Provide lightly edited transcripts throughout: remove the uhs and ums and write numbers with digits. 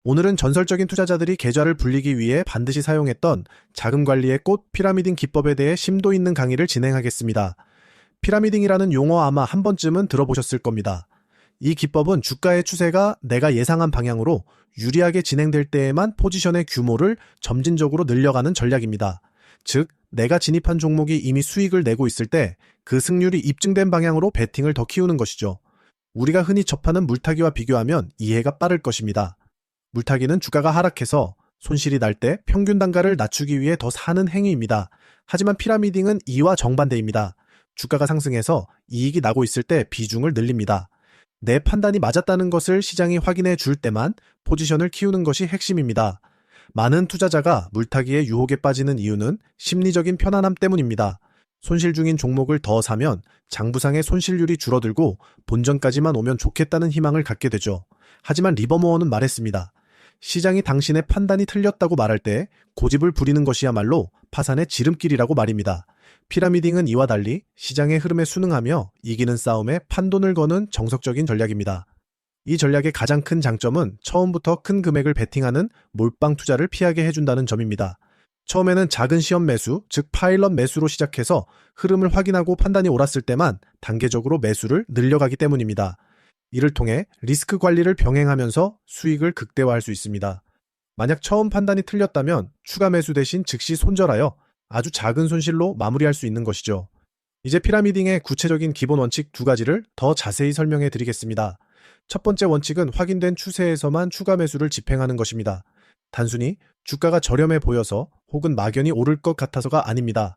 오늘은 전설적인 투자자들이 계좌를 불리기 위해 반드시 사용했던 자금 관리의 꽃 피라미딩 기법에 대해 심도 있는 강의를 진행하겠습니다. 피라미딩이라는 용어 아마 한 번쯤은 들어보셨을 겁니다. 이 기법은 주가의 추세가 내가 예상한 방향으로 유리하게 진행될 때에만 포지션의 규모를 점진적으로 늘려가는 전략입니다. 즉, 내가 진입한 종목이 이미 수익을 내고 있을 때 그 승률이 입증된 방향으로 베팅을 더 키우는 것이죠. 우리가 흔히 접하는 물타기와 비교하면 이해가 빠를 것입니다. 물타기는 주가가 하락해서 손실이 날 때 평균 단가를 낮추기 위해 더 사는 행위입니다. 하지만 피라미딩은 이와 정반대입니다. 주가가 상승해서 이익이 나고 있을 때 비중을 늘립니다. 내 판단이 맞았다는 것을 시장이 확인해 줄 때만 포지션을 키우는 것이 핵심입니다. 많은 투자자가 물타기의 유혹에 빠지는 이유는 심리적인 편안함 때문입니다. 손실 중인 종목을 더 사면 장부상의 손실률이 줄어들고 본전까지만 오면 좋겠다는 희망을 갖게 되죠. 하지만 리버모어는 말했습니다. 시장이 당신의 판단이 틀렸다고 말할 때 고집을 부리는 것이야말로 파산의 지름길이라고 말입니다. 피라미딩은 이와 달리 시장의 흐름에 순응하며 이기는 싸움에 판돈을 거는 정석적인 전략입니다. 이 전략의 가장 큰 장점은 처음부터 큰 금액을 베팅하는 몰빵 투자를 피하게 해준다는 점입니다. 처음에는 작은 시험 매수, 즉 파일럿 매수로 시작해서 흐름을 확인하고 판단이 옳았을 때만 단계적으로 매수를 늘려가기 때문입니다. 이를 통해 리스크 관리를 병행하면서 수익을 극대화할 수 있습니다. 만약 처음 판단이 틀렸다면 추가 매수 대신 즉시 손절하여 아주 작은 손실로 마무리할 수 있는 것이죠. 이제 피라미딩의 구체적인 기본 원칙 두 가지를 더 자세히 설명해 드리겠습니다. 첫 번째 원칙은 확인된 추세에서만 추가 매수를 집행하는 것입니다. 단순히 주가가 저렴해 보여서 혹은 막연히 오를 것 같아서가 아닙니다.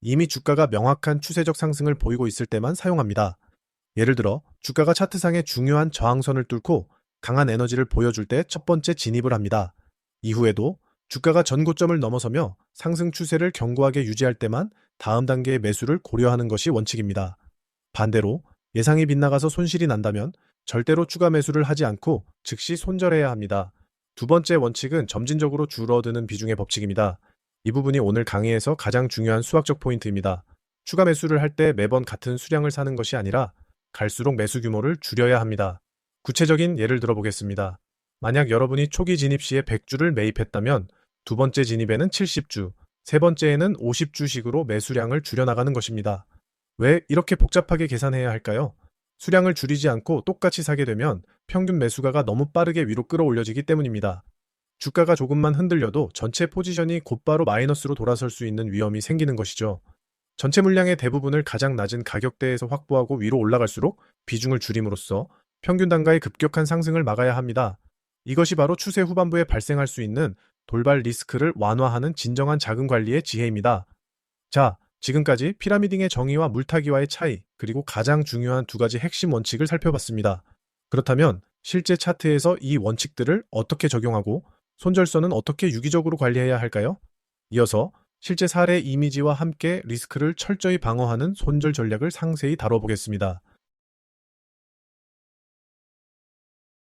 이미 주가가 명확한 추세적 상승을 보이고 있을 때만 사용합니다. 예를 들어 주가가 차트상의 중요한 저항선을 뚫고 강한 에너지를 보여줄 때 첫 번째 진입을 합니다. 이후에도 주가가 전고점을 넘어서며 상승 추세를 견고하게 유지할 때만 다음 단계의 매수를 고려하는 것이 원칙입니다. 반대로 예상이 빗나가서 손실이 난다면 절대로 추가 매수를 하지 않고 즉시 손절해야 합니다. 두 번째 원칙은 점진적으로 줄어드는 비중의 법칙입니다. 이 부분이 오늘 강의에서 가장 중요한 수학적 포인트입니다. 추가 매수를 할 때 매번 같은 수량을 사는 것이 아니라 갈수록 매수 규모를 줄여야 합니다. 구체적인 예를 들어보겠습니다. 만약 여러분이 초기 진입 시에 100주를 매입했다면 두 번째 진입에는 70주, 세 번째에는 50주씩으로 매수량을 줄여나가는 것입니다. 왜 이렇게 복잡하게 계산해야 할까요? 수량을 줄이지 않고 똑같이 사게 되면 평균 매수가가 너무 빠르게 위로 끌어올려지기 때문입니다. 주가가 조금만 흔들려도 전체 포지션이 곧바로 마이너스로 돌아설 수 있는 위험이 생기는 것이죠. 전체 물량의 대부분을 가장 낮은 가격대에서 확보하고 위로 올라갈수록 비중을 줄임으로써 평균 단가의 급격한 상승을 막아야 합니다. 이것이 바로 추세 후반부에 발생할 수 있는 돌발 리스크를 완화하는 진정한 자금 관리의 지혜입니다. 자, 지금까지 피라미딩의 정의와 물타기와의 차이, 그리고 가장 중요한 두 가지 핵심 원칙을 살펴봤습니다. 그렇다면 실제 차트에서 이 원칙들을 어떻게 적용하고 손절선은 어떻게 유기적으로 관리해야 할까요? 이어서 실제 사례 이미지와 함께 리스크를 철저히 방어하는 손절 전략을 상세히 다뤄보겠습니다.